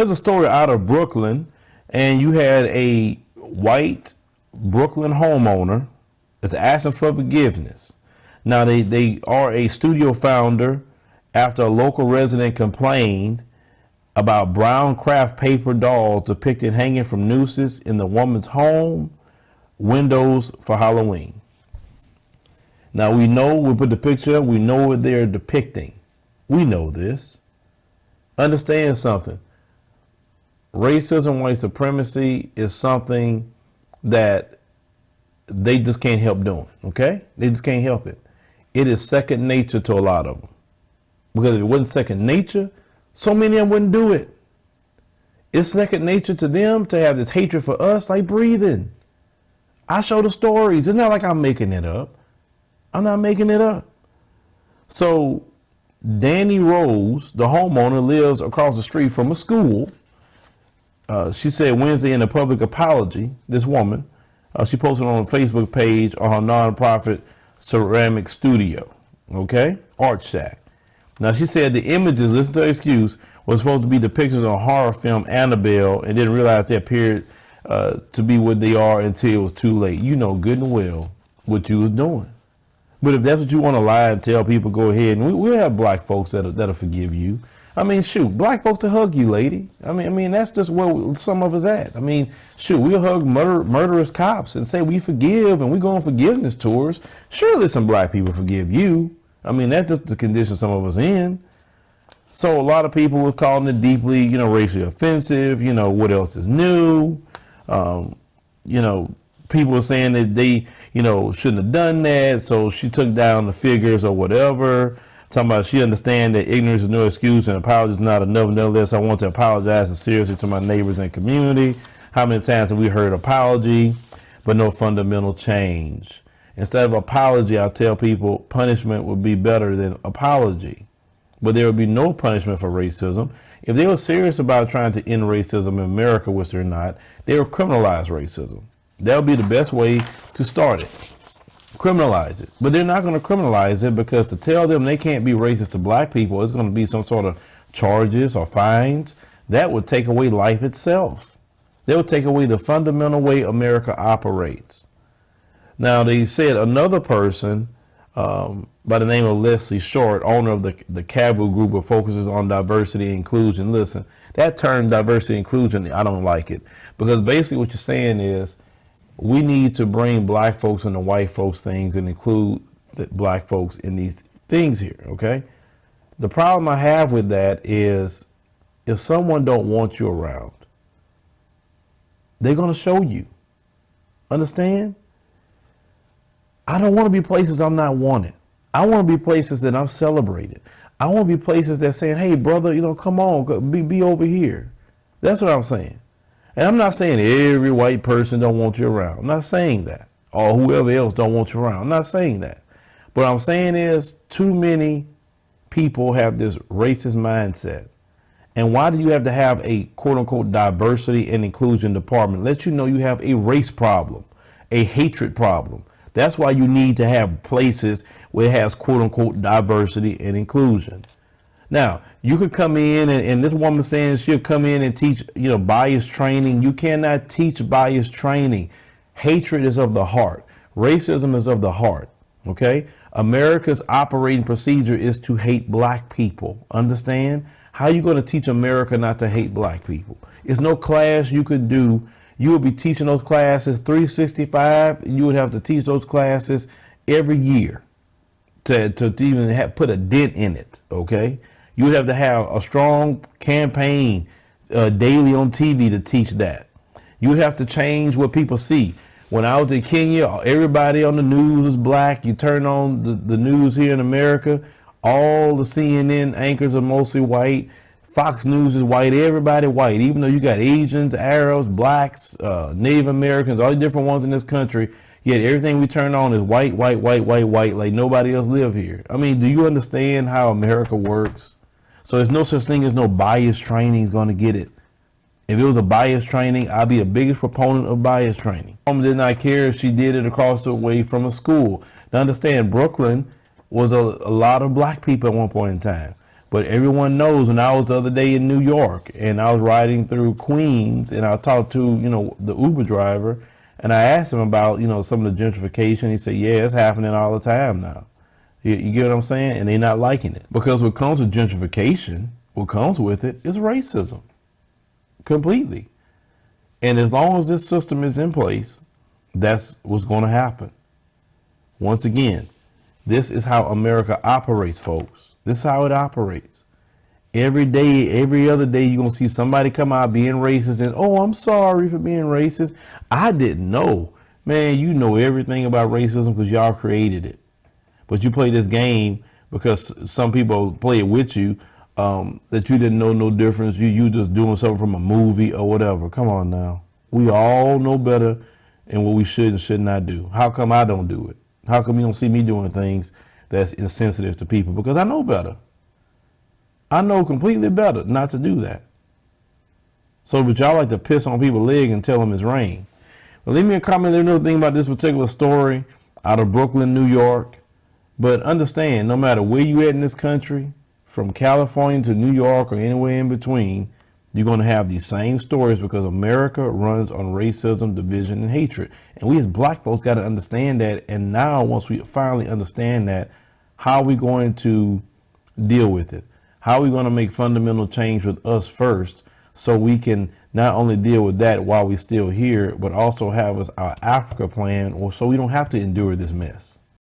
Here's a story out of Brooklyn, and you had a white Brooklyn homeowner that's asking for forgiveness. Now they are a studio founder after a local resident complained about brown craft paper dolls depicted hanging from nooses in the woman's home windows for Halloween. Now we know, we put the picture up, we know what they're depicting. We know this. Understand something. Racism, white supremacy is something that they just can't help doing, okay? They just can't help it. It is second nature to a lot of them. Because if it wasn't second nature, so many of them wouldn't do it. It's second nature to them to have this hatred for us like breathing. I show the stories. It's not like I'm making it up. I'm not making it up. So Danny Rose, the homeowner, lives across the street from a school. She said Wednesday in a public apology, this woman, she posted on a Facebook page on her nonprofit ceramic studio, okay, Art Shack. Now she said the images, listen to her excuse, was supposed to be depictions of a horror film Annabelle, and didn't realize they appeared to be what they are until it was too late. You know good and well what you was doing. But if that's what you want to lie and tell people, go ahead. And we'll have black folks that'll forgive you. I mean, shoot, black folks to hug you, lady. I mean, that's just where some of us at. I mean, shoot, we'll hug murderous cops and say we forgive, and we go on forgiveness tours. Surely some black people forgive you. I mean, that's just the condition some of us in. So a lot of people was calling it deeply, racially offensive. What else is new? People were saying that they, shouldn't have done that. So she took down the figures or whatever. Talking about she understands that ignorance is no excuse and apology is not enough. Nonetheless, I want to apologize sincerely to my neighbors and community. How many times have we heard apology, but no fundamental change? Instead of apology, I tell people punishment would be better than apology. But there would be no punishment for racism. If they were serious about trying to end racism in America, which they're not, they would criminalize racism. That would be the best way to start it. Criminalize it. But they're not going to criminalize it, because to tell them they can't be racist to black people, it's going to be some sort of charges or fines. That would take away life itself. That would take away the fundamental way America operates. Now, they said another person by the name of Leslie Short, owner of the Cavu Group, that focuses on diversity and inclusion. Listen, that term diversity and inclusion, I don't like it, because basically what you're saying is we need to bring black folks into white folks things and include the black folks in these things here, okay? The problem I have with that is if someone don't want you around, they're going to show you. Understand? I don't want to be places I'm not wanted. I want to be places that I'm celebrated. I want to be places that saying, hey, brother, come on, be over here. That's what I'm saying. And I'm not saying every white person don't want you around. I'm not saying that. Or whoever else don't want you around. I'm not saying that. What I'm saying is too many people have this racist mindset. And why do you have to have a quote unquote diversity and inclusion department? Let you know you have a race problem, a hatred problem. That's why you need to have places where it has quote unquote diversity and inclusion. Now, you could come in and this woman saying she'll come in and teach, bias training. You cannot teach bias training. Hatred is of the heart. Racism is of the heart. Okay. America's operating procedure is to hate black people. Understand? How are you going to teach America not to hate black people? It's no class you could do. You would be teaching those classes 365. You would have to teach those classes every year to even put a dent in it. Okay. You would have to have a strong campaign daily on TV to teach that. You would have to change what people see. When I was in Kenya, everybody on the news was black. You turn on the news here in America, all the CNN anchors are mostly white. Fox News is white. Everybody white. Even though you got Asians, Arabs, blacks, Native Americans, all the different ones in this country, yet everything we turn on is white, white, white, white, white, like nobody else live here. I mean, do you understand how America works? So there's no such thing as no bias training is going to get it. If it was a bias training, I'd be the biggest proponent of bias training. Mom did not care if she did it across the way from a school. Now understand, Brooklyn was a lot of black people at one point in time. But everyone knows when I was the other day in New York and I was riding through Queens and I talked to, the Uber driver and I asked him about, some of the gentrification. He said, yeah, it's happening all the time now. You get what I'm saying? And they're not liking it. Because what comes with gentrification, what comes with it is racism. Completely. And as long as this system is in place, that's what's going to happen. Once again, this is how America operates, folks. This is how it operates. Every day, every other day, you're going to see somebody come out being racist and, oh, I'm sorry for being racist. I didn't know. Man, you know everything about racism because y'all created it. But you play this game because some people play it with you, that you didn't know no difference. You just doing something from a movie or whatever. Come on now. We all know better and what we should and should not do. How come I don't do it? How come you don't see me doing things that's insensitive to people? Because I know better. I know completely better not to do that. So, but y'all like to piss on people's leg and tell them it's rain. Well, leave me a comment. Let me know anything about this particular story out of Brooklyn, New York. But understand, no matter where you at in this country, from California to New York or anywhere in between, you're going to have these same stories because America runs on racism, division, and hatred. And we as black folks got to understand that. And now, once we finally understand that, how are we going to deal with it? How are we going to make fundamental change with us first so we can not only deal with that while we're still here, but also have our Africa plan, or so we don't have to endure this mess?